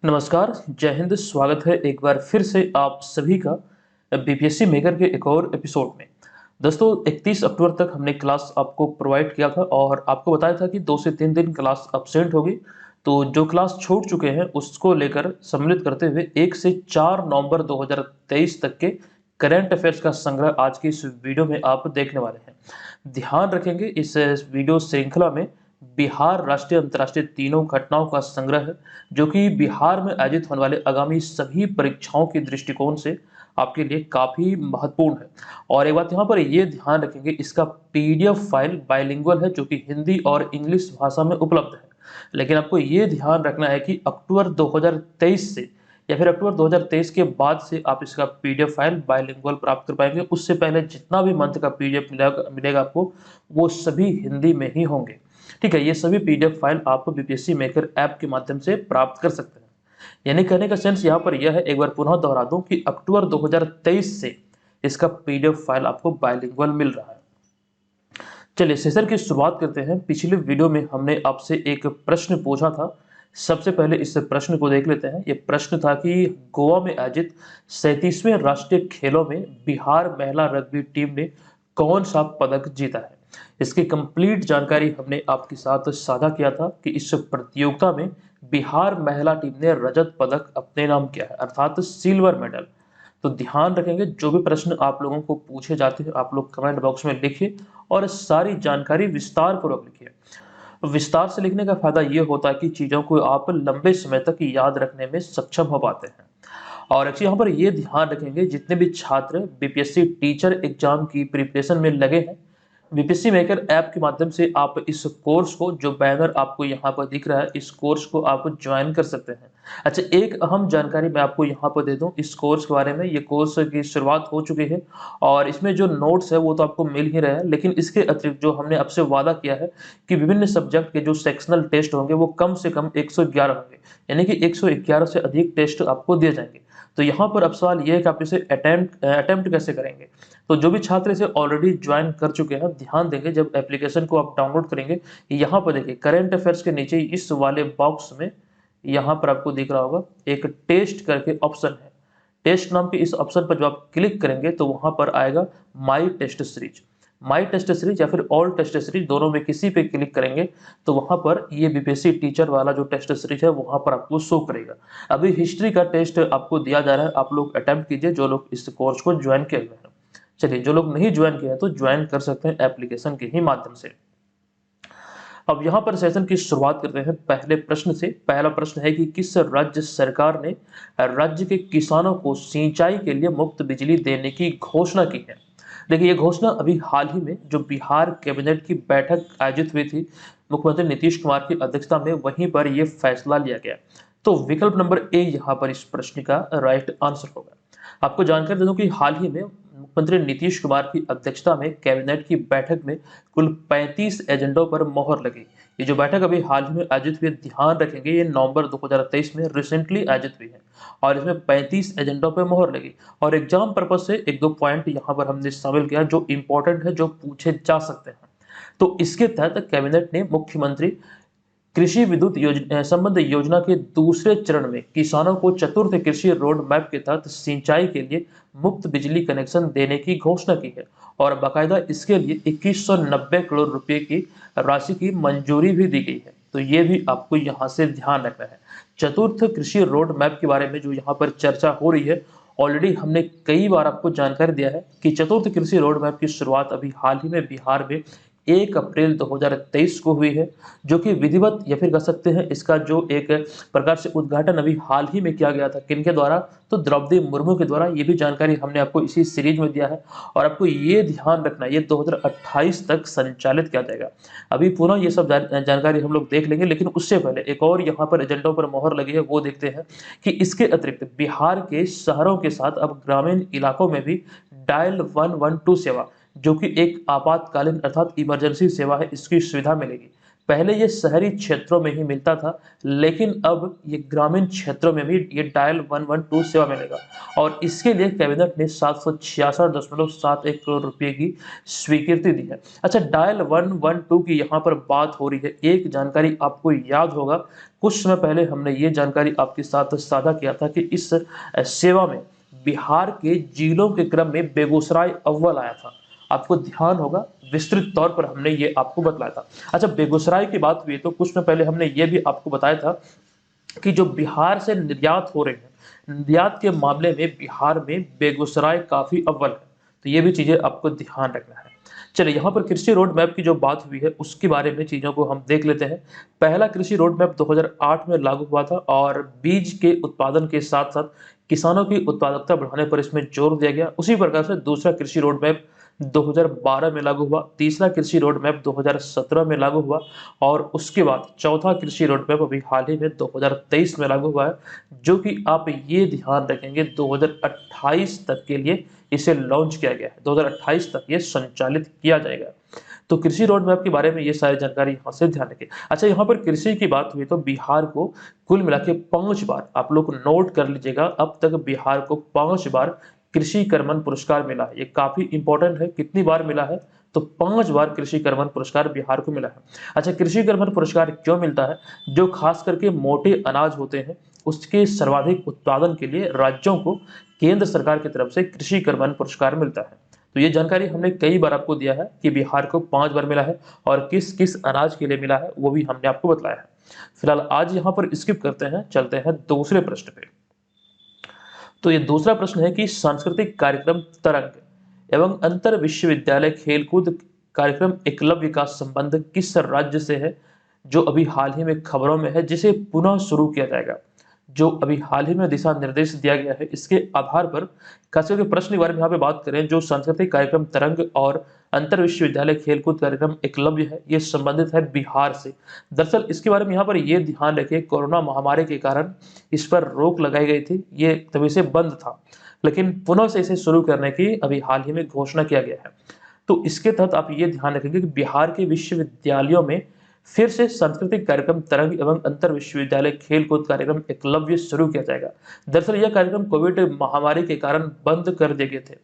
नमस्कार, जय हिंद। स्वागत है एक बार फिर से आप सभी का बीपीएससी मेकर के एक और एपिसोड में। दोस्तों 31 अक्टूबर तक हमने क्लास आपको प्रोवाइड किया था और आपको बताया था कि 2 से 3 दिन क्लास एब्सेंट होगी। तो जो क्लास छूट चुके हैं उसको लेकर सम्मिलित करते हुए 1 से 4 नवंबर 2023 तक के करंट अफेयर्स का संग्रह आज की इस वीडियो में आप देखने वाले हैं। ध्यान रखेंगे इस वीडियो श्रृंखला में बिहार राष्ट्रीय अंतर्राष्ट्रीय तीनों घटनाओं का संग्रह है, जो कि बिहार में आयोजित होने वाले आगामी सभी परीक्षाओं के दृष्टिकोण से आपके लिए काफ़ी महत्वपूर्ण है। और एक बात यहाँ पर ये ध्यान रखेंगे, इसका पीडीएफ फाइल बाइलिंगुअल है, जो कि हिंदी और इंग्लिश भाषा में उपलब्ध है। लेकिन आपको ये ध्यान रखना है कि अक्टूबर 2023 से या फिर अक्टूबर 2023 के बाद से आप इसका पीडीएफ फाइल बाइलिंगुअल प्राप्त कर पाएंगे। उससे पहले जितना भी मंथ का पीडीएफ मिलेगा आपको, वो सभी हिंदी में ही होंगे। ठीक है, ये सभी पीडीएफ फाइल आप बीपीएससी मेकर ऐप के माध्यम से प्राप्त कर सकते हैं। यानी कहने का सेंस यहाँ पर यह है, एक बार पुनः दोहरा दूं कि अक्टूबर 2023 से इसका पीडीएफ फाइल आपको बाइलिंगुअल मिल रहा है। चलिए सेशन की शुरुआत करते हैं। पिछले वीडियो में हमने आपसे एक प्रश्न पूछा था। सबसे पहले इस प्रश्न को देख लेते हैं। ये प्रश्न था कि गोवा में आयोजित 37वें राष्ट्रीय खेलों में बिहार महिला रग्बी टीम ने कौन सा पदक जीता है। इसकी कंप्लीट जानकारी हमने आपके साथ साझा किया था कि इस प्रतियोगिता में बिहार महिला टीम ने रजत पदक अपने नाम किया है, अर्थात सिल्वर मेडल। तो ध्यान रखेंगे, जो भी प्रश्न आप लोगों को पूछे जाते हैं आप लोग कमेंट बॉक्स में लिखिए और सारी जानकारी विस्तार पूर्वक लिखिए। विस्तार से लिखने का फायदा ये होता है कि चीज़ों को आप लंबे समय तक याद रखने में सक्षम हो पाते हैं। और एक्चुअली यहाँ पर ये ध्यान रखेंगे, जितने भी छात्र बीपीएससी टीचर एग्जाम की प्रिपरेशन में लगे हैं, बीपीएससी मेकर ऐप के माध्यम से आप इस कोर्स को, जो बैनर आपको यहाँ पर दिख रहा है, इस कोर्स को आप ज्वाइन कर सकते हैं। अच्छा, एक अहम जानकारी मैं आपको यहाँ पर दे दूं इस कोर्स के बारे में। ये कोर्स की शुरुआत हो चुकी है और इसमें जो नोट्स है वो तो आपको मिल ही रहे हैं, लेकिन इसके अतिरिक्त जो हमने आपसे वादा किया है कि विभिन्न सब्जेक्ट के जो सेक्शनल टेस्ट होंगे वो कम से कम 111 होंगे, यानी कि 111 से अधिक टेस्ट आपको दिए जाएंगे। तो यहाँ पर अब सवाल ये है कि आप इसे अटेम्प्ट कैसे करेंगे। तो जो भी छात्र इसे ऑलरेडी ज्वाइन कर चुके हैं, ध्यान देंगे जब एप्लीकेशन को आप डाउनलोड करेंगे, यहाँ पर देखिए करंट अफेयर्स के नीचे इस वाले बॉक्स में यहाँ पर आपको दिख रहा होगा एक टेस्ट करके ऑप्शन है। टेस्ट नाम के इस ऑप्शन पर जो आप क्लिक करेंगे तो वहां पर आएगा माई टेस्ट सीरीज। माई टेस्ट सीरीज या फिर ऑल टेस्ट सीरीज, दोनों में किसी पे क्लिक करेंगे तो वहां पर ये बीपीएससी टीचर वाला जो टेस्ट सीरीज है वहां पर आपको शो करेगा। अभी हिस्ट्री का टेस्ट आपको दिया जा रहा है, आप लोग अटेम्प्ट कीजिए जो लोग इस कोर्स को ज्वाइन किए हुए हैं। चलिए, जो लोग नहीं ज्वाइन किए हैं तो ज्वाइन कर सकते हैं एप्लीकेशन के ही माध्यम से। अब यहाँ पर सेशन की शुरुआत करते हैं पहले प्रश्न से। पहला प्रश्न है कि किस राज्य सरकार ने राज्य के किसानों को सिंचाई के लिए मुफ्त बिजली देने की घोषणा की है। देखिए, ये घोषणा अभी हाल ही में जो बिहार कैबिनेट की बैठक आयोजित हुई थी, मुख्यमंत्री नीतीश कुमार की अध्यक्षता में, वहीं पर यह फैसला लिया गया। तो विकल्प नंबर ए यहाँ पर इस प्रश्न का राइट आंसर होगा। आपको जानकारी दे दूं कि हाल ही में मुख्यमंत्री नीतीश कुमार की अध्यक्षता में कैबिनेट की बैठक में कुल 35 एजेंडों पर मोहर लगी। ये जो बैठक अभी हाल ही में आयोजित हुई, ध्यान रखेंगे ये नवंबर 2023 में रिसेंटली आयोजित हुई है और इसमें 35 एजेंडों पर मोहर लगी। और एग्जाम पर्पज से एक दो पॉइंट यहाँ पर हमने शामिल किया जो इंपॉर्टेंट है, जो पूछे जा सकते हैं। तो इसके तहत कैबिनेट ने मुख्यमंत्री कृषि विद्युत संबंध योजना के दूसरे चरण में किसानों को चतुर्थ कृषि रोड मैप के तहत सिंचाई के लिए मुफ्त बिजली कनेक्शन देने की घोषणा की है और बाकायदा इसके लिए 2190 करोड़ रुपए की राशि की मंजूरी भी दी गई है। तो ये भी आपको यहाँ से ध्यान रखना है। चतुर्थ कृषि रोड मैप के बारे में जो यहाँ पर चर्चा हो रही है, ऑलरेडी हमने कई बार आपको जानकारी दिया है कि चतुर्थ कृषि रोड मैप की शुरुआत अभी हाल ही में बिहार में 1 अप्रैल 2023 को हुई है, जो कि विधिवत या फिर कह सकते हैं इसका जो एक प्रकार से उद्घाटन अभी हाल ही में किया गया था। किनके द्वारा? तो द्रौपदी मुर्मू के द्वारा। ये भी जानकारी हमने आपको इसी सीरीज में दिया है और आपको ये ध्यान रखना है ये 2028 तक संचालित किया जाएगा। अभी पुनः ये सब जानकारी हम लोग देख लेंगे, लेकिन उससे पहले एक और यहाँ पर एजेंडों पर मोहर लगी है, वो देखते हैं कि इसके अतिरिक्त बिहार के शहरों के साथ अब ग्रामीण इलाकों में भी डायल 112 सेवा, जो कि एक आपातकालीन अर्थात इमरजेंसी सेवा है, इसकी सुविधा मिलेगी। पहले ये शहरी क्षेत्रों में ही मिलता था, लेकिन अब ये ग्रामीण क्षेत्रों में भी ये डायल 112 सेवा मिलेगा और इसके लिए कैबिनेट ने 766.71 करोड़ रुपए की स्वीकृति दी है। अच्छा, डायल 112 की यहाँ पर बात हो रही है। एक जानकारी आपको याद होगा, कुछ समय पहले हमने ये जानकारी आपके साथ साझा किया था कि इस सेवा में बिहार के जिलों के क्रम में बेगूसराय अव्वल आया था। आपको ध्यान होगा, विस्तृत तौर पर हमने ये आपको बतलाया था। अच्छा, बेगूसराय की बात हुई तो कुछ समय पहले हमने ये भी आपको बताया था कि जो बिहार से निर्यात हो रहे हैं, निर्यात के मामले में बिहार में बेगूसराय काफ़ी अव्वल है। तो ये भी चीज़ें आपको ध्यान रखना है। चलिए, यहाँ पर कृषि रोड मैप की जो बात हुई है उसके बारे में चीज़ों को हम देख लेते हैं। पहला कृषि रोड मैप 2008 में लागू हुआ था और बीज के उत्पादन के साथ-साथ किसानों की उत्पादकता बढ़ाने पर इसमें जोर दिया गया। उसी प्रकार से दूसरा कृषि रोड मैप 2012 में लागू हुआ, तीसरा कृषि रोड मैप 2017 में लागू हुआ और उसके बाद चौथा कृषि रोड मैप अभी हाल ही में 2023 में लागू हुआ है, जो कि आप ये ध्यान रखेंगे 2028 तक के लिए इसे लॉन्च किया गया है। 2028 तक ये संचालित किया जाएगा। तो कृषि रोड मैप के बारे में ये सारी जानकारी यहाँ से ध्यान रखें। अच्छा, यहाँ पर कृषि की बात हुई तो बिहार को कुल मिला के 5 बार, आप लोग नोट कर लीजिएगा, अब तक बिहार को 5 बार कृषि कर्मण पुरस्कार मिला है। ये काफी इंपॉर्टेंट है, कितनी बार मिला है तो 5 बार कृषि कर्मण पुरस्कार बिहार को मिला है। अच्छा, कृषि कर्मण पुरस्कार क्यों मिलता है? जो खास करके मोटे अनाज होते हैं उसके सर्वाधिक उत्पादन के लिए राज्यों को केंद्र सरकार की तरफ से कृषि कर्मण पुरस्कार मिलता है। तो ये जानकारी हमने कई बार आपको दिया है कि बिहार को 5 बार मिला है और किस किस अनाज के लिए मिला है वो भी हमने आपको बतलाया है। फिलहाल आज यहाँ पर स्किप करते हैं, चलते हैं दूसरे प्रश्न पे। तो ये दूसरा प्रश्न है कि सांस्कृतिक कार्यक्रम तरंग एवं अंतर विश्वविद्यालय खेलकूद कार्यक्रम एकलव्य का संबंध किस राज्य से है, जो अभी हाल ही में खबरों में है, जिसे पुनः शुरू किया जाएगा? जो अभी हाल ही में दिशा निर्देश दिया गया है, इसके आधार पर खास करके प्रश्न के बारे में यहाँ पे बात करें, जो सांस्कृतिक कार्यक्रम तरंग और अंतर विश्वविद्यालय खेलकूद कार्यक्रम एकलव्य है, ये संबंधित है बिहार से। दरअसल इसके बारे में यहाँ पर ये ध्यान रखें, कोरोना महामारी के कारण इस पर रोक लगाई गई थी, ये तभी से बंद था, लेकिन पुनः से इसे शुरू करने की अभी हाल ही में घोषणा किया गया है। तो इसके तहत आप ये ध्यान रखेंगे कि बिहार के विश्वविद्यालयों में फिर से सांस्कृतिक कार्यक्रम तरंग एवं अंतर विश्वविद्यालय खेलकूद कार्यक्रम एकलव्य शुरू किया जाएगा। दरअसल यह कार्यक्रम कोविड महामारी के कारण बंद कर दिए गए थे,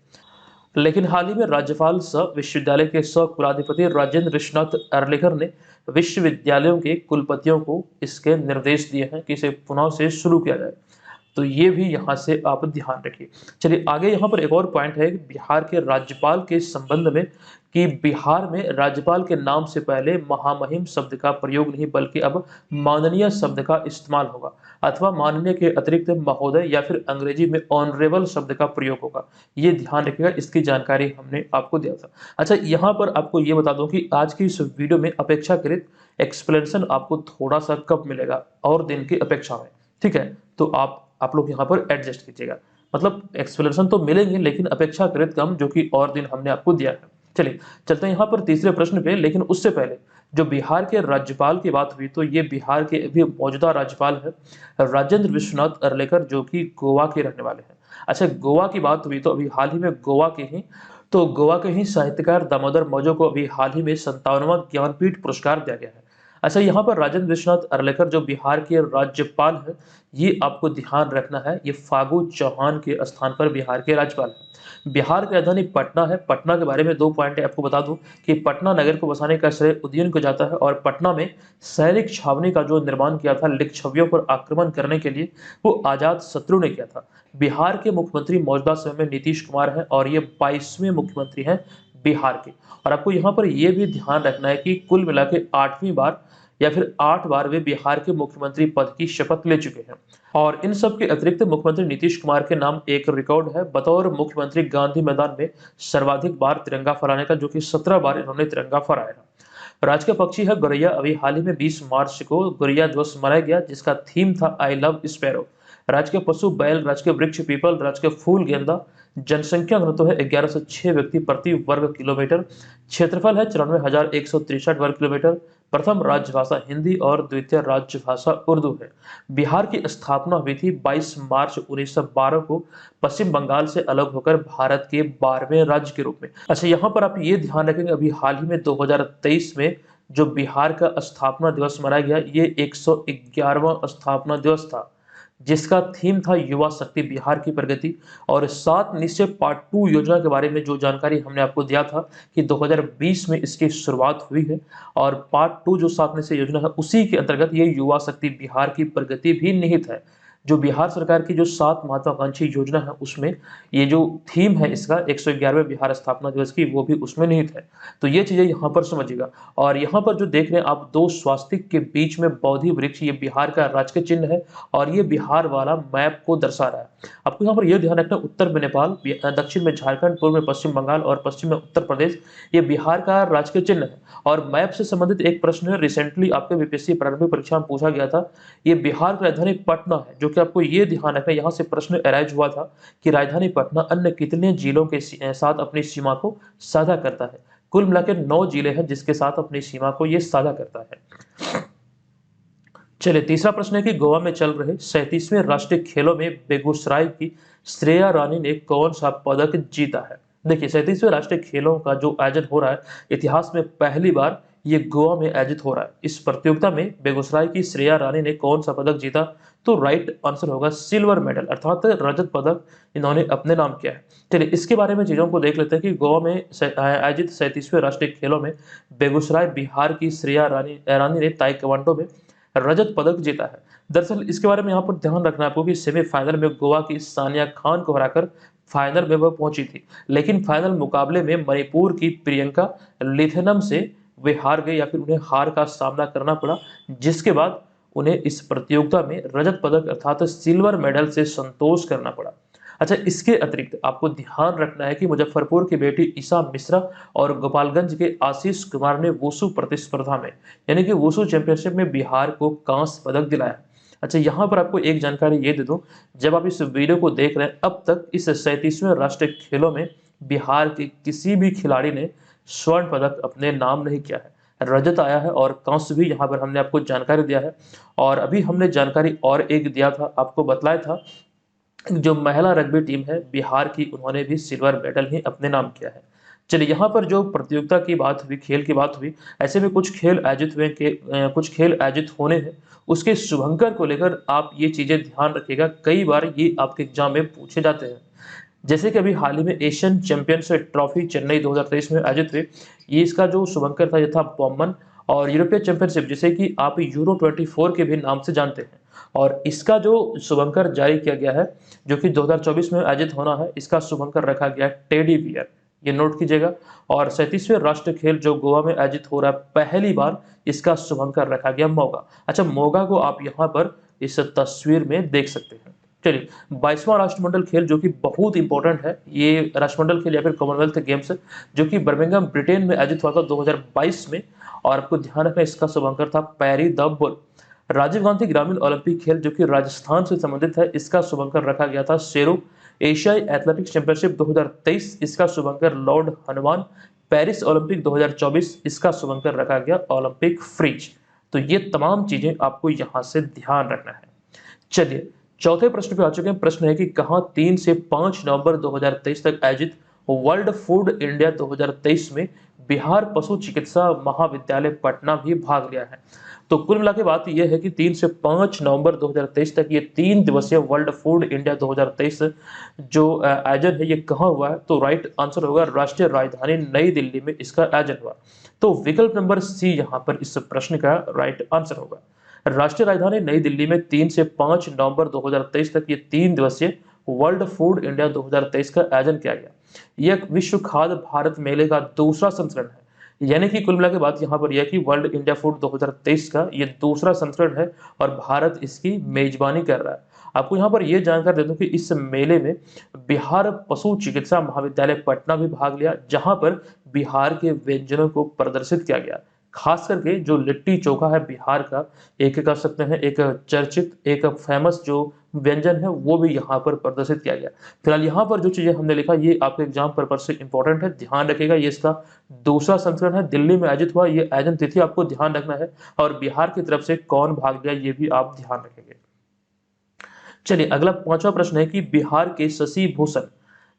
लेकिन हाल ही में राज्यपाल सह विश्वविद्यालय के सह कुलाधिपति राजेंद्र विश्वनाथ अर्लेकर ने विश्वविद्यालयों के कुलपतियों को इसके निर्देश दिए हैं कि इसे पुनः से शुरू किया जाए। तो ये भी यहाँ से आप ध्यान रखिए। चलिए आगे, यहाँ पर एक और पॉइंट है बिहार के राज्यपाल के संबंध में कि बिहार में राज्यपाल के नाम से पहले महामहिम शब्द का प्रयोग नहीं बल्कि अब माननीय शब्द का इस्तेमाल होगा, अथवा माननीय के अतिरिक्त महोदय या फिर अंग्रेजी में ऑनरेबल शब्द का प्रयोग होगा। ये ध्यान रखिएगा, इसकी जानकारी हमने आपको दिया था। अच्छा, यहाँ पर आपको ये बता दूं कि आज की इस वीडियो में अपेक्षाकृत एक्सप्लेनेशन आपको थोड़ा सा कम मिलेगा और दिन की अपेक्षा में, ठीक है? तो आप लोग यहाँ पर एडजस्ट कीजिएगा, मतलब एक्सप्लेनेशन तो मिलेंगे लेकिन अपेक्षाकृत कम, जो कि और दिन हमने आपको दिया है। चलिए चलते हैं यहाँ पर तीसरे प्रश्न पे, लेकिन उससे पहले जो बिहार के राज्यपाल की बात हुई तो ये बिहार के अभी मौजूदा राज्यपाल है राजेंद्र विश्वनाथ अर्लेकर, जो कि गोवा के रहने वाले हैं। अच्छा, गोवा की बात हुई तो अभी हाल ही में गोवा के ही साहित्यकार दामोदर मौजो को अभी हाल ही में 57वां ज्ञानपीठ पुरस्कार दिया गया है। अच्छा, यहाँ पर राजेंद्र विश्वनाथ अर्लेकर जो बिहार के राज्यपाल है, ये आपको ध्यान रखना है, ये फागू चौहान के स्थान पर बिहार के राज्यपाल है। बिहार की राजधानी पटना है। पटना के बारे में 2 पॉइंट आपको बता दूं कि पटना नगर को बसाने का श्रेय उदयन को जाता है और पटना में सैनिक छावनी का जो निर्माण किया था लिच्छवियों पर आक्रमण करने के लिए, वो आजाद शत्रु ने किया था। बिहार के मुख्यमंत्री मौजूदा समय में नीतीश कुमार हैं और ये 22वें मुख्यमंत्री हैं बिहार के। और आपको यहाँ पर यह भी ध्यान रखना है कि कुल मिला के 8वीं बार या फिर 8 बार वे बिहार के मुख्यमंत्री पद की शपथ ले चुके हैं। और इन सब के अतिरिक्त मुख्यमंत्री नीतीश कुमार के नाम एक रिकॉर्ड है बतौर मुख्यमंत्री गांधी मैदान में सर्वाधिक बार तिरंगा फहराने का, जो कि 17 बार इन्होंने तिरंगा फहराया है। राज्य का पक्षी है गौरैया। अभी हाल ही में 20 मार्च को गौरैया दिवस मनाया गया, जिसका थीम था आई लव स्पैरो। राज्य के पशु बैल, राज्य के वृक्ष पीपल, राज्य के फूल गेंदा। जनसंख्या घनत्व है 1106 व्यक्ति प्रति वर्ग किलोमीटर। क्षेत्रफल है 94,163 वर्ग किलोमीटर। प्रथम राजभाषा हिंदी और द्वितीय राजभाषा उर्दू है। बिहार की स्थापना हुई थी 22 मार्च 1912 को पश्चिम बंगाल से अलग होकर भारत के 12वें राज्य के रूप में। अच्छा, यहाँ पर आप ये ध्यान रखेंगे, अभी हाल ही में 2023 में जो बिहार का स्थापना दिवस मनाया गया, ये 111वां स्थापना दिवस था, जिसका थीम था युवा शक्ति बिहार की प्रगति। और 7 निश्चय पार्ट 2 योजना के बारे में जो जानकारी हमने आपको दिया था कि 2020 में इसकी शुरुआत हुई है, और पार्ट 2 जो 7 निश्चय योजना है उसी के अंतर्गत ये युवा शक्ति बिहार की प्रगति भी निहित है। जो बिहार सरकार की जो 7 महत्वाकांक्षी योजना है उसमें ये जो थीम है इसका 111वें बिहार स्थापना दिवस की, वो भी उसमें निहित है। तो ये चीजें यहाँ पर समझिएगा। और यहाँ पर जो देख रहे हैं आप, 2 स्वास्तिक के बीच में बोधि वृक्ष, ये बिहार का राजकीय चिन्ह है और ये बिहार वाला मैप को दर्शा रहा है। आपको यहाँ पर यह ध्यान रखना, उत्तर में नेपाल, दक्षिण में झारखंड, पूर्व में पश्चिम बंगाल और पश्चिम में उत्तर प्रदेश, ये बिहार का राजकीय चिन्ह है। और मैप से संबंधित एक प्रश्न है, रिसेंटली आपके बीपीएससी प्रारंभिक परीक्षा में पूछा गया था। ये बिहार की राजधानी पटना है, जो कि आपको ये ध्यान रखना, यहाँ से प्रश्न अराइज हुआ था कि राजधानी पटना अन्य कितने जिलों के साथ अपनी सीमा को साझा करता है। कुल मिलाकर 9 जिले हैं जिसके साथ अपनी सीमा को ये साझा करता है। चलिए, तीसरा प्रश्न है कि गोवा में चल रहे 37वें राष्ट्रीय खेलों में बेगूसराय की श्रेया रानी ने कौन सा पदक जीता है। देखिए, 37वें राष्ट्रीय खेलों का जो आयोजन हो रहा है, इतिहास में पहली बार ये गोवा में आयोजित हो रहा है। इस प्रतियोगिता में बेगूसराय की श्रेया रानी ने कौन सा पदक जीता, तो राइट आंसर होगा सिल्वर मेडल, अर्थात रजत पदक इन्होंने अपने नाम किया है। चलिए, इसके बारे में चीजों को देख लेते हैं कि गोवा में आयोजित 37वें राष्ट्रीय खेलों में बेगूसराय बिहार की श्रेया रानी ने ताइक्वांडो में रजत पदक जीता है। दरअसल इसके बारे में यहाँ पर ध्यान रखना है आपको कि सेमीफाइनल में गोवा की सानिया खान को हराकर फाइनल में वह पहुंची थी, लेकिन फाइनल मुकाबले में मणिपुर की प्रियंका लिथेनम से वे हार गए, या फिर उन्हें हार का सामना करना पड़ा, जिसके बाद उन्हें इस प्रतियोगिता में रजत पदक अर्थात सिल्वर मेडल से संतोष करना पड़ा। अच्छा, इसके अतिरिक्त आपको ध्यान रखना है कि मुजफ्फरपुर की बेटी ईशा मिश्रा और गोपालगंज के आशीष कुमार ने वुशु प्रतिस्पर्धा में, यानी कि वुशु चैंपियनशिप में बिहार को कांस्य पदक दिलाया। अच्छा, यहाँ पर आपको एक जानकारी ये दे दूं, जब आप इस वीडियो को देख रहे हैं, अब तक इस 37वें राष्ट्रीय खेलों में बिहार के किसी भी खिलाड़ी ने स्वर्ण पदक अपने नाम नहीं किया है। रजत आया है और कांस्य भी यहाँ पर हमने आपको जानकारी दिया है। और अभी हमने जानकारी और एक दिया था, आपको बतलाया था जो महिला रग्बी टीम है बिहार की, उन्होंने भी सिल्वर मेडल ही अपने नाम किया है। चलिए, यहाँ पर जो प्रतियोगिता की बात हुई, खेल की बात हुई, ऐसे में कुछ खेल आयोजित हुए के कुछ खेल आयोजित होने हैं, उसके शुभंकर को लेकर आप ये चीजें ध्यान रखिएगा, कई बार ये आपके एग्जाम में पूछे जाते हैं। जैसे कि अभी हाल ही में एशियन चैंपियंस ट्रॉफी चेन्नई 2023 में आयोजित हुई, ये इसका जो शुभंकर था ये था बॉमन। और यूरोपीय चैंपियनशिप, जिसे कि आप यूरो 24 के भी नाम से जानते हैं, और इसका जो शुभंकर जारी किया गया है, जो कि 2024 में आयोजित होना है, इसका शुभंकर रखा गया टेडी बियर, ये नोट कीजिएगा। और 37वें राष्ट्रीय खेल जो गोवा में आयोजित हो रहा है, पहली बार इसका शुभंकर रखा गया मोगा। अच्छा, मोगा को आप यहाँ पर इस तस्वीर में देख सकते हैं। चलिए, 22वां राष्ट्रमंडल खेल जो कि बहुत इंपॉर्टेंट है, ये राष्ट्रमंडल खेल या फिर कॉमनवेल्थ गेम्स, जो कि बर्मिंघम ब्रिटेन में आयोजित हुआ था 2022 में, और आपको ध्यान रखना इसका शुभंकर था पैरी द बुल। राजीव गांधी ग्रामीण ओलंपिक खेल जो कि राजस्थान से संबंधित है, इसका शुभंकर रखा गया था शेरू। एशियाई एथलेटिक्स चैंपियनशिप 2023, इसका शुभंकर लॉर्ड हनुमान। पेरिस ओलंपिक 2024, इसका शुभंकर रखा गया ओलंपिक फ्रीज। तो ये तमाम चीजें आपको यहाँ से ध्यान रखना है। चलिए, चौथे प्रश्न पे आ चुके हैं। प्रश्न है कि कहाँ 3 से 5 नवंबर 2023 तक आयोजित वर्ल्ड फूड इंडिया 2023 में बिहार पशु चिकित्सा महाविद्यालय पटना भी भाग लिया है। तो कुल मिला के बात यह है कि 3 से 5 नवंबर 2023 तक ये 3 दिवसीय वर्ल्ड फूड इंडिया 2023 जो आयोजन है, ये कहाँ हुआ है, तो राइट आंसर होगा राष्ट्रीय राजधानी नई दिल्ली में इसका आयोजन हुआ। तो विकल्प नंबर सी यहाँ पर इस प्रश्न का राइट आंसर होगा। राष्ट्रीय राजधानी नई दिल्ली में 3 से 5 नवंबर 2023 तक ये 3 दिवसीय वर्ल्ड फूड इंडिया 2023 का आयोजन किया गया। यह विश्व खाद्य भारत मेले का दूसरा संस्करण है, यानी कि कुल मिला के बात यहाँ पर यह कि वर्ल्ड इंडिया फूड 2023 का ये दूसरा संस्करण है और भारत इसकी मेजबानी कर रहा है। आपको यहाँ पर यह जानकारी दे दूं कि इस मेले में बिहार पशु चिकित्सा महाविद्यालय पटना भी भाग लिया, जहां पर बिहार के व्यंजनों को प्रदर्शित किया गया। खास करके जो लिट्टी चोखा है बिहार का, एक कह सकते हैं एक चर्चित, एक फेमस जो व्यंजन है, वो भी यहाँ पर प्रदर्शित किया गया। फिलहाल यहाँ पर जो चीजें हमने लिखा, ये आपके एग्जाम पर्पज से इंपॉर्टेंट है, ध्यान रखिएगा। ये इसका दूसरा संस्करण है, दिल्ली में आयोजित हुआ। ये आयोजन तिथि आपको ध्यान रखना है, और बिहार की तरफ से कौन भाग लिया ये भी आप ध्यान रखेंगे। चलिए, अगला 5वां प्रश्न है कि बिहार के शशि भूषण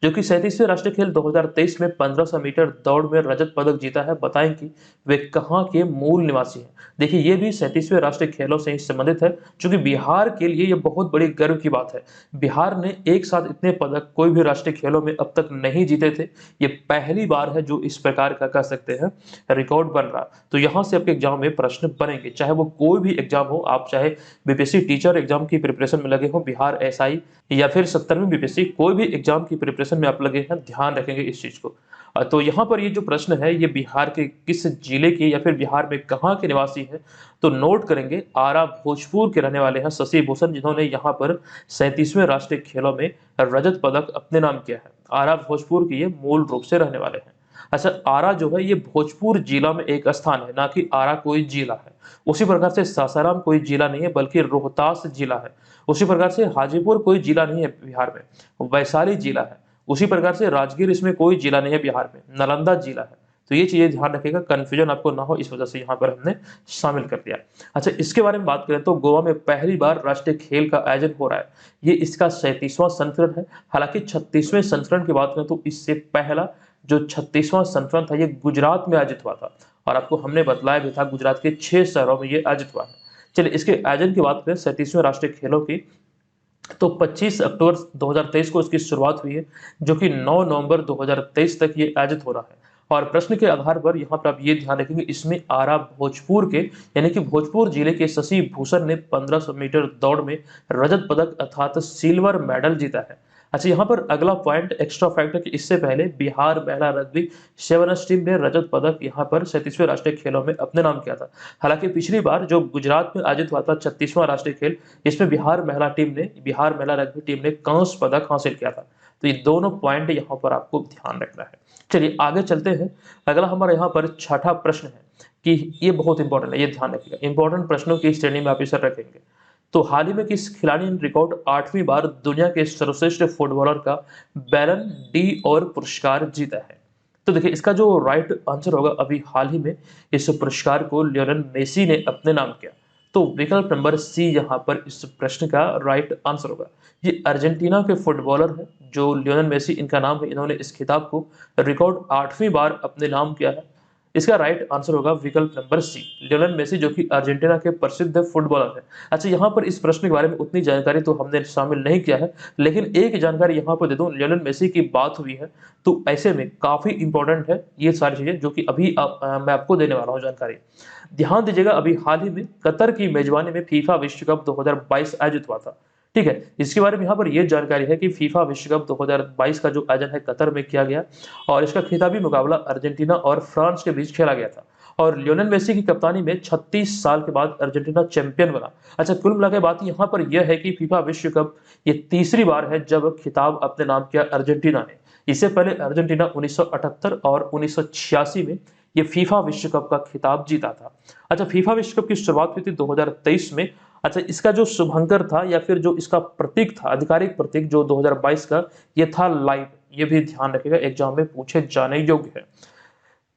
जो कि 37वें राष्ट्रीय खेल 2023 में 1500 मीटर दौड़ में रजत पदक जीता है। बताएं कि वे कहाँ के मूल निवासी हैं। देखिए ये भी 37वें राष्ट्रीय खेलों से ही संबंधित है, जो कि बिहार के लिए ये बहुत बड़ी गर्व की बात है। बिहार ने एक साथ इतने पदक कोई भी राष्ट्रीय खेलों में अब तक नहीं जीते थे। ये पहली बार है जो इस प्रकार का कह सकते हैं रिकॉर्ड बन रहा। तो यहाँ से आपके एग्जाम में प्रश्न बनेंगे, चाहे वो कोई भी एग्जाम हो, आप चाहे बीपीएससी टीचर एग्जाम की प्रिपरेशन में लगे हो, बिहार एसआई या फिर 70वीं बीपीएससी, कोई भी एग्जाम की प्रिपरेशन में आप लगे हैं, ध्यान रखेंगे इस चीज को। तो यहाँ पर ये जो प्रश्न है ये बिहार के किस जिले के या फिर बिहार में कहाँ के निवासी है, तो नोट करेंगे आरा भोजपुर के रहने वाले हैं शशि भूषण, जिन्होंने यहाँ पर 37वें राष्ट्रीय खेलों में रजत पदक अपने नाम किया है। आरा भोजपुर के ये मूल रूप से रहने वाले हैं। अच्छा, आरा जो है ये भोजपुर जिला में एक स्थान है, ना कि आरा कोई जिला है। उसी प्रकार से सासाराम कोई जिला नहीं है बल्कि रोहतास जिला है। उसी प्रकार से हाजीपुर कोई जिला नहीं है बिहार में, वैशाली जिला है। उसी प्रकार से राजगीर इसमें कोई जिला नहीं है बिहार में, नालंदा जिला है। तो ये चीजें ध्यान रखिएगा, कंफ्यूजन आपको ना हो, इस वजह से यहाँ पर हमने शामिल कर दिया। अच्छा, इसके बारे में बात करें तो गोवा में पहली बार राष्ट्रीय खेल का आयोजन हो रहा है। ये इसका 37वां संस्करण है। हालांकि 36वें संस्करण की बात करें तो इससे पहला जो 36वां संस्करण था ये गुजरात में आयोजित हुआ था, और आपको हमने बतलाया भी था गुजरात के 6 शहरों में ये आयोजित हुआ है। चलिए इसके आयोजन की बात करें 37वें राष्ट्रीय खेलों की, तो 25 अक्टूबर 2023 को इसकी शुरुआत हुई है, जो कि 9 नवंबर 2023 तक ये आयोजित हो रहा है। और प्रश्न के आधार पर यहाँ पर आप ये ध्यान रखेंगे, इसमें आरा भोजपुर के यानी कि भोजपुर जिले के शशि भूषण ने 1500 मीटर दौड़ में रजत पदक अर्थात सिल्वर मेडल जीता है। अच्छा, यहाँ पर अगला पॉइंट एक्स्ट्रा फैक्ट है कि इससे पहले बिहार महिला रग्बी सेवन्स टीम ने रजत पदक यहाँ पर 37वें राष्ट्रीय खेलों में अपने नाम किया था। हालांकि पिछली बार जो गुजरात में आयोजित हुआ था 36वां राष्ट्रीय खेल, इसमें बिहार महिला रग्बी टीम ने कांस्य पदक हासिल किया था। तो ये दोनों पॉइंट यहाँ पर आपको ध्यान रखना है। चलिए आगे चलते हैं। अगला हमारा यहाँ पर छठा प्रश्न है कि ये बहुत इंपॉर्टेंट है, ये ध्यान रखिएगा, इंपॉर्टेंट प्रश्नों की श्रेणी में आप इसे रखेंगे। तो हाल ही में किस खिलाड़ी ने रिकॉर्ड 8वीं बार दुनिया के सर्वश्रेष्ठ फुटबॉलर का बैलन डी और पुरस्कार जीता है? तो देखिए इसका जो राइट आंसर होगा, अभी हाल ही में इस पुरस्कार को लियोनेल मेसी ने अपने नाम किया। तो विकल्प नंबर सी यहाँ पर इस प्रश्न का राइट आंसर होगा। ये अर्जेंटीना के फुटबॉलर हैं जो लियोनेल मेसी इनका नाम है। इन्होंने इस खिताब को रिकॉर्ड 8वीं बार अपने नाम किया है। इसका राइट आंसर होगा विकल्प नंबर सी, लियोनेल मेसी, जो कि अर्जेंटीना के प्रसिद्ध फुटबॉलर है। अच्छा, यहाँ पर इस प्रश्न के बारे में उतनी जानकारी तो हमने शामिल नहीं किया है, लेकिन एक जानकारी यहाँ पर दे दूं, लियोनेल मेसी की बात हुई है तो ऐसे में काफी इंपॉर्टेंट है ये सारी चीजें जो कि अभी मैं आपको देने वाला हूँ जानकारी। ध्यान दीजिएगा, अभी हाल ही में कतर की मेजबानी में फीफा विश्व कप 2022 आयोजित हुआ था। ठीक है, इसके बारे में यहाँ पर यह जानकारी है कि फीफा विश्व कप 2022 का जो आयोजन है कतर में किया गया, और इसका खिताबी मुकाबला अर्जेंटीना और फ्रांस के बीच खेला गया था। और लियोनेल मेसी की कप्तानी में 36 साल के बाद अर्जेंटीना चैंपियन बना। अच्छा, कुल मिलाकर बात यहाँ पर यह है कि फीफा विश्व कप ये तीसरी बार है जब खिताब अपने नाम किया अर्जेंटीना ने। इससे पहले अर्जेंटीना 1978 और 1986 में ये फीफा विश्व कप का खिताब जीता था। अच्छा, फीफा विश्व कप की शुरुआत हुई थी 2023 में। अच्छा, इसका जो शुभंकर था या फिर जो इसका प्रतीक था, आधिकारिक प्रतीक जो 2022 का, ये था लाइव। ये भी ध्यान रखिएगा, एग्जाम में पूछे जाने योग्य है।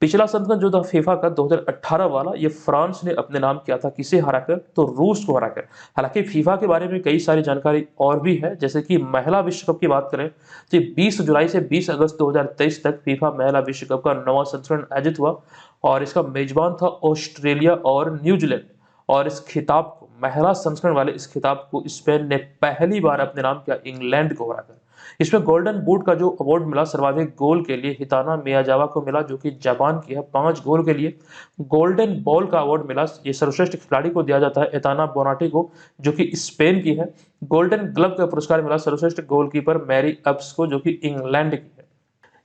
पिछला संस्करण जो था फीफा का 2018 वाला, ये फ्रांस ने अपने नाम किया था, किसे हराकर, तो रूस को हराकर। हालांकि फीफा के बारे में कई सारी जानकारी और भी है, जैसे कि महिला विश्व कप की बात करें तो 20 जुलाई से 20 अगस्त 2023 तक फीफा महिला विश्व कप का 9वां संस्करण आयोजित हुआ, और इसका मेजबान था ऑस्ट्रेलिया और न्यूजीलैंड। और इस खिताब को, महिला संस्करण वाले इस खिताब को स्पेन ने पहली बार अपने नाम किया इंग्लैंड को हराकर। इसमें गोल्डन बूट का जो अवार्ड मिला सर्वाधिक गोल के लिए हिताना मियाजावा को मिला, जो कि जापान की है, 5 गोल के लिए। गोल्डन बॉल का अवार्ड मिला, ये सर्वश्रेष्ठ खिलाड़ी को दिया जाता है, एताना बोनाटी को, जो कि स्पेन की है। गोल्डन ग्लव का पुरस्कार मिला सर्वश्रेष्ठ गोलकीपर मैरी अब्स को, जो कि इंग्लैंड की है।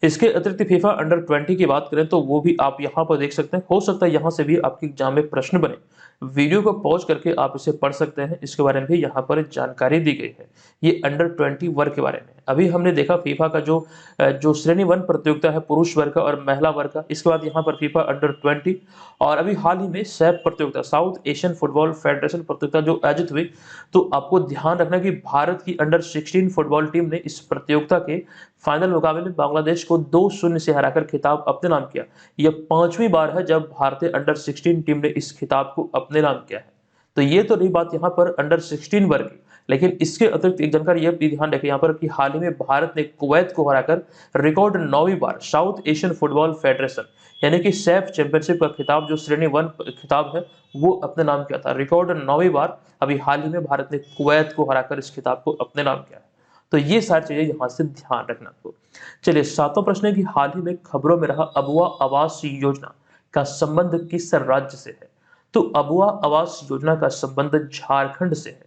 इसके अतिरिक्त फीफा अंडर 20 की बात करें तो वो भी आप यहाँ पर देख सकते हैं। हो सकता है यहाँ से भी आपके एग्जाम में प्रश्न बने। वीडियो को पॉज करके आप इसे पढ़ सकते हैं, इसके बारे में भी यहाँ पर जानकारी दी गई है। ये अंडर 20 वर्ग के बारे में अभी हमने देखा। फीफा का जो श्रेणी 1 प्रतियोगिता है पुरुष वर्ग का और महिला वर्ग का। इसके बाद यहाँ पर फीफा अंडर 20 और अभी हाल ही में सैफ प्रतियोगिता, साउथ एशियन फुटबॉल फेडरेशन प्रतियोगिता जो आयोजित हुई। तो आपको ध्यान रखना कि भारत की अंडर 16 फुटबॉल टीम ने इस प्रतियोगिता के फाइनल मुकाबले में बांग्लादेश को 2-0 से हराकर खिताब अपने नाम किया। यह 5वीं बार है जब भारतीय अंडर 16 टीम ने इस खिताब को अपने नाम किया है। तो ये तो रही बात यहाँ पर अंडर 16 वर्ग की, लेकिन इसके अतिरिक्त एक जानकारी यह भी ध्यान रखें यहाँ पर कि हाल ही में भारत ने कुवैत को हराकर रिकॉर्ड 9वीं बार साउथ एशियन फुटबॉल फेडरेशन यानी कि सैफ चैंपियनशिप का खिताब, जो श्रेणी 1 खिताब है, वो अपने नाम किया था। रिकॉर्ड 9वीं बार अभी हाल ही में भारत ने कुवैत को हराकर इस खिताब को अपने नाम किया है। तो ये सारी चीजें यहाँ से ध्यान रखना आपको। चलिए 7वां प्रश्न है कि हाल ही में खबरों में रहा अबुआ आवास योजना का संबंध किस राज्य से है? तो अबुआ आवास योजना का संबंध झारखंड से है।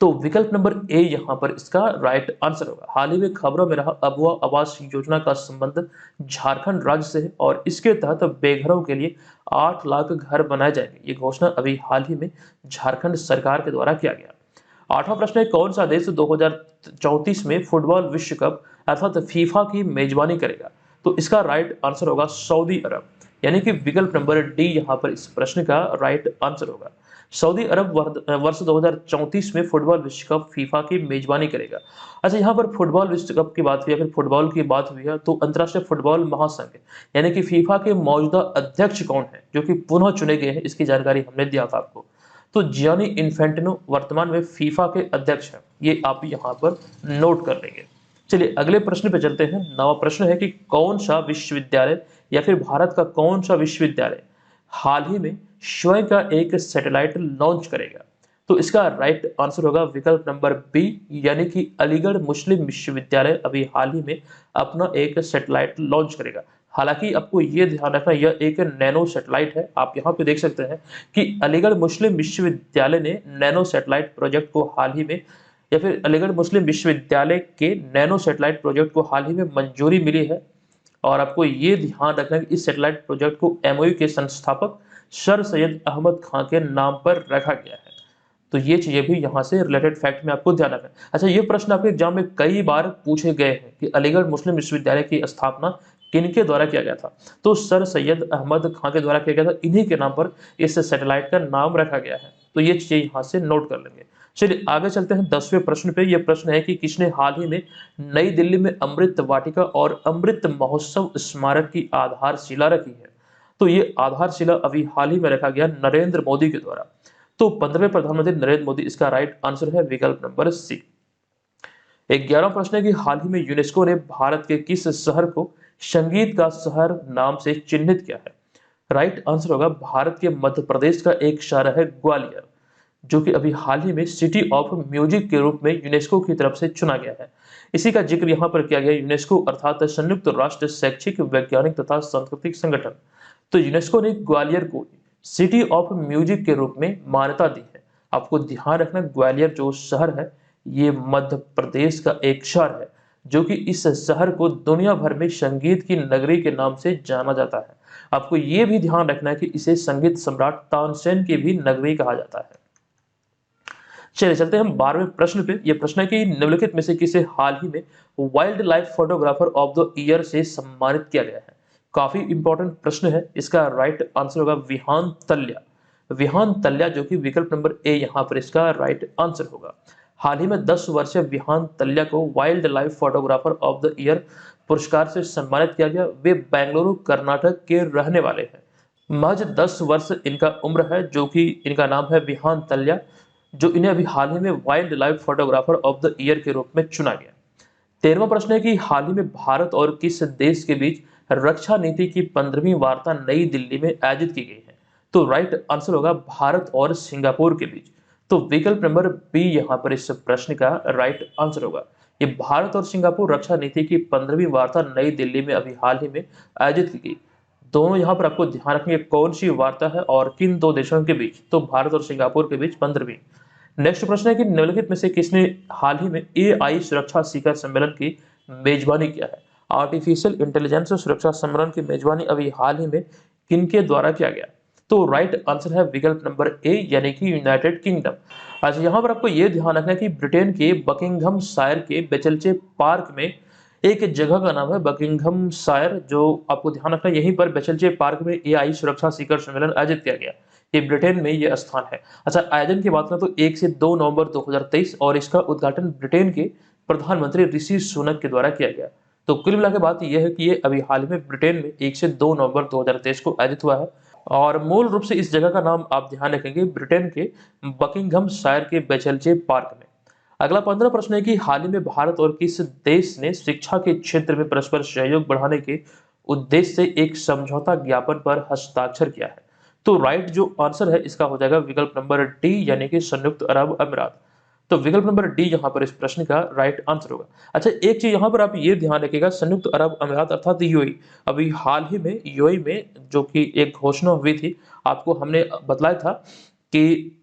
तो विकल्प नंबर ए यहाँ पर इसका राइट आंसर होगा। हाल ही में खबरों में रहा अबुआ आवास योजना का संबंध झारखंड राज्य से है और इसके तहत बेघरों के लिए 8 लाख घर बनाए जाएंगे। ये घोषणा अभी हाल ही में झारखंड सरकार के द्वारा किया गया। 8वां प्रश्न है, कौन सा देश 2034 में फुटबॉल विश्व कप अर्थात फीफा की मेजबानी करेगा? तो इसका राइट आंसर होगा सऊदी अरब, यानी कि विकल्प नंबर डी यहाँ पर इस प्रश्न का राइट आंसर होगा। सऊदी अरब वर्ष 2034 में फुटबॉल विश्व कप फीफा की मेजबानी करेगा। अच्छा, यहाँ पर फुटबॉल विश्व कप की बात हुई है, फिर फुटबॉल की बात हुई है, तो अंतर्राष्ट्रीय फुटबॉल महासंघ यानी कि फीफा के मौजूदा अध्यक्ष कौन है जो कि पुनः चुने गए हैं, इसकी जानकारी हमने दिया था आपको। तो जियानी इन्फेंटिनो वर्तमान में फीफा के अध्यक्ष हैं, ये आप यहाँ पर नोट कर लेंगे। चलिए अगले प्रश्न पे चलते हैं। 9वां प्रश्न है कि कौन सा विश्वविद्यालय या फिर भारत का कौन सा विश्वविद्यालय हाल ही में स्वयं का एक सैटेलाइट लॉन्च करेगा? तो इसका राइट आंसर होगा विकल्प नंबर बी, यानी कि अलीगढ़ मुस्लिम विश्वविद्यालय अभी हाल ही में अपना एक सैटेलाइट लॉन्च करेगा। हालांकि आपको ये ध्यान रखना, यह एक नैनो सैटेलाइट है। आप यहाँ पे देख सकते हैं कि अलीगढ़ मुस्लिम विश्वविद्यालय ने नैनो सैटेलाइट प्रोजेक्ट को हाल ही में, या फिर अलीगढ़ मुस्लिम विश्वविद्यालय के नैनो सैटेलाइट प्रोजेक्ट को हाल ही में मंजूरी मिली है। और आपको ये ध्यान रखना है कि इस सैटेलाइट प्रोजेक्ट को एमओयू के संस्थापक सर सैयद अहमद खान के नाम पर रखा गया है। तो ये चीजें भी यहाँ से रिलेटेड फैक्ट में आपको ध्यान रखना है। अच्छा, ये प्रश्न आपके एग्जाम में कई बार पूछे गए हैं कि अलीगढ़ मुस्लिम विश्वविद्यालय की स्थापना किनके द्वारा किया गया था? तो सर सैयद अहमद खान के द्वारा किया गया था। इन्हीं के नाम पर इस सैटेलाइट का नाम रखा गया है। तो ये चीजें यहाँ से नोट कर लेंगे। चलिए आगे चलते हैं 10वें प्रश्न पे। यह प्रश्न है कि किसने हाल ही में नई दिल्ली में अमृत वाटिका और अमृत महोत्सव स्मारक की आधारशिला रखी है? तो ये आधारशिला अभी हाल ही में रखा गया नरेंद्र मोदी के द्वारा। तो 15वें प्रधानमंत्री नरेंद्र मोदी, इसका राइट आंसर है विकल्प नंबर सी। 11वां प्रश्न है कि हाल ही में यूनेस्को ने भारत के किस शहर को संगीत का शहर नाम से चिन्हित किया है? राइट आंसर होगा भारत के मध्य प्रदेश का एक शहर है ग्वालियर, जो कि अभी हाल ही में सिटी ऑफ म्यूजिक के रूप में यूनेस्को की तरफ से चुना गया है। इसी का जिक्र यहाँ पर किया गया। यूनेस्को अर्थात संयुक्त राष्ट्र शैक्षिक, वैज्ञानिक तथा सांस्कृतिक संगठन, तो यूनेस्को ने ग्वालियर को सिटी ऑफ म्यूजिक के रूप में मान्यता दी है। आपको ध्यान रखना, ग्वालियर जो शहर है ये मध्य प्रदेश का एक शहर है, जो कि इस शहर को दुनिया भर में संगीत की नगरी के नाम से जाना जाता है। आपको ये भी ध्यान रखना है कि इसे संगीत सम्राट तानसेन की भी नगरी कहा जाता है। चलिए चलते हैं हम 12वें प्रश्न पे। यह प्रश्न है कि निम्नलिखित में से किसे हाल ही में wild life photographer of the year से सम्मानित किया गया है? काफी इंपॉर्टेंट प्रश्न है। इसका राइट आंसर होगा विहान तल्या। विहान तल्या, जो कि विकल्प नंबर ए यहाँ पर इसका राइट आंसर होगा। हाल ही में 10 वर्षीय विहान तल्या को wild life photographer of the year पुरस्कार से सम्मानित किया गया। वे बेंगलुरु कर्नाटक के रहने वाले हैं। महज 10 वर्ष इनका उम्र है, जो कि इनका नाम है विहान तल्या, जो इन्हें अभी हाल ही में wild life photographer of the year के रूप में चुना गया। 13वां प्रश्न है कि हाल ही में भारत और किस देश के बीच रक्षा नीति की 15वीं वार्ता नई दिल्ली में आयोजित की गई है? तो राइट आंसर होगा भारत और सिंगापुर के बीच। तो विकल्प नंबर बी यहाँ पर इस प्रश्न का राइट आंसर होगा। ये भारत और सिंगापुर रक्षा नीति की 15वीं वार्ता नई दिल्ली में अभी हाल ही में आयोजित की गई। दोनों यहाँ पर आपको ध्यान रखेंगे कौन सी वार्ता है और किन दो देशों के बीच? तो भारत और सिंगापुर के बीच 15वीं। नेक्स्ट प्रश्न है कि निम्नलिखित में से किसने हाल ही में एआई सुरक्षा शिखर सम्मेलन की मेजबानी किया है? आर्टिफिशियल इंटेलिजेंस सुरक्षा सम्मेलन की मेजबानी अभी हाल ही में किनके द्वारा किया गया? तो राइट आंसर है विकल्प नंबर ए, यानी कि यूनाइटेड किंगडम। अच्छा, यहाँ पर आपको यह ध्यान रखना है कि ब्रिटेन के बकिंघम शायर के बेचलचे पार्क में एक जगह का नाम है बकिंघम शायर, जो आपको ध्यान रखना है यहीं पर बेचलचे पार्क में एआई सुरक्षा शिखर सम्मेलन आयोजित किया गया। ये ब्रिटेन में ये स्थान है। अच्छा, आयोजन की बात करें तो 1 से 2 नवंबर 2023 और इसका उद्घाटन ब्रिटेन के प्रधानमंत्री ऋषि सुनक के द्वारा किया गया। तो कुल मिला के बात यह है कि ये अभी हाल में ब्रिटेन में 1 से 2 नवंबर 2023 को आयोजित हुआ है और मूल रूप से इस जगह का नाम आप ध्यान रखेंगे ब्रिटेन के बकिंघम शायर के बेचलचे पार्क में। अगला 15 प्रश्न है कि हाल ही में भारत और किस देश ने शिक्षा के क्षेत्र में परस्पर सहयोग बढ़ाने के उद्देश्य से एक समझौता ज्ञापन पर हस्ताक्षर किया है। तो राइट जो आंसर है इसका हो जाएगा विकल्प नंबर डी यानी कि संयुक्त अरब अमीरात। तो विकल्प नंबर डी यहाँ पर इस प्रश्न का राइट आंसर होगा। अच्छा, एक चीज यहाँ पर आप ये ध्यान रखिएगा, संयुक्त अरब अमीरात अर्थात यूएई, अभी हाल ही में यूएई में जो कि एक घोषणा हुई थी, आपको हमने बतलाया था कि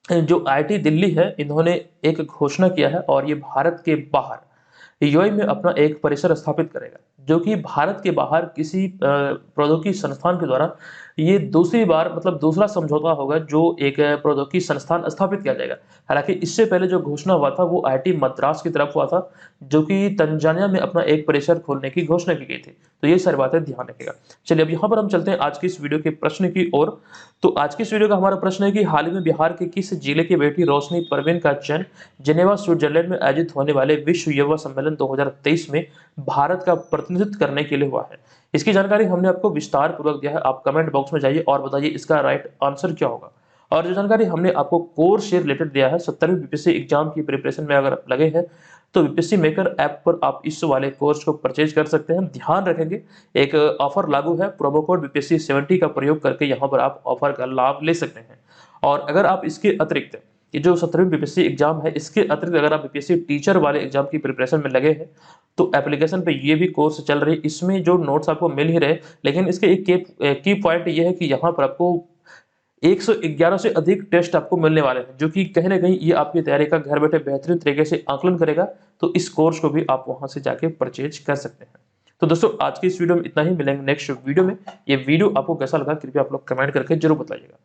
जो आईआईटी दिल्ली है इन्होंने एक घोषणा किया है और ये भारत के बाहर यूएई में अपना एक परिसर स्थापित करेगा, जो कि भारत के बाहर किसी प्रौद्योगिकी संस्थान के द्वारा ये दूसरी बार मतलब दूसरा समझौता होगा जो एक प्रौद्योगिकी संस्थान स्थापित किया जाएगा। हालांकि इससे पहले जो घोषणा हुआ था वो आईआईटी मद्रास की तरफ हुआ था, जो कि तंजानिया में अपना एक परिसर खोलने की घोषणा की गई थी। तो ये सारी बातें ध्यान रखिएगा। चलिए अब यहाँ पर हम चलते हैं आज की इस वीडियो के प्रश्न की ओर। तो आज की इस वीडियो का हमारा प्रश्न है कि हाल ही में बिहार के किस जिले की बेटी रोशनी परवीन का चयन जिनेवा स्विट्जरलैंड में आयोजित होने वाले विश्व युवा सम्मेलन 2023 में भारत का प्रतिनिधित्व करने के लिए हुआ है। इसकी जानकारी हमने आपको विस्तार पूर्वक दिया है, आप कमेंट बॉक्स में जाइए और बताइए इसका राइट आंसर क्या होगा। और जो जानकारी हमने आपको कोर्स से रिलेटेड दिया है 17वीं बीपीएससी एग्जाम की प्रिपरेशन में अगर आप लगे हैं तो बीपीएससी मेकर ऐप पर आप इस वाले कोर्स को परचेज कर सकते हैं। ध्यान रखेंगे एक ऑफर लागू है, प्रोमो कोड बीपीएससी 70 का प्रयोग करके यहाँ पर आप ऑफर का लाभ ले सकते हैं। और अगर आप इसके अतिरिक्त ये जो 17वीं बीपीएससी एग्जाम है इसके अतिरिक्त अगर आप बीपीएससी टीचर वाले एग्जाम की प्रिपरेशन में लगे हैं तो एप्लीकेशन पे ये भी कोर्स चल रही है, इसमें जो नोट्स आपको मिल ही रहे, लेकिन इसके एक की पॉइंट ये है कि यहाँ पर आपको 111 से अधिक टेस्ट आपको मिलने वाले हैं, जो कि कहीं ना कहीं ये आपकी तैयारी का घर बैठे बेहतरीन तरीके से आकलन करेगा। तो इस कोर्स को भी आप वहां से जाके परचेज कर सकते हैं। तो दोस्तों आज की इस वीडियो में इतना ही, मिलेंगे नेक्स्ट वीडियो में। ये वीडियो आपको कैसा लगा कृपया आप लोग कमेंट करके जरूर बताइएगा।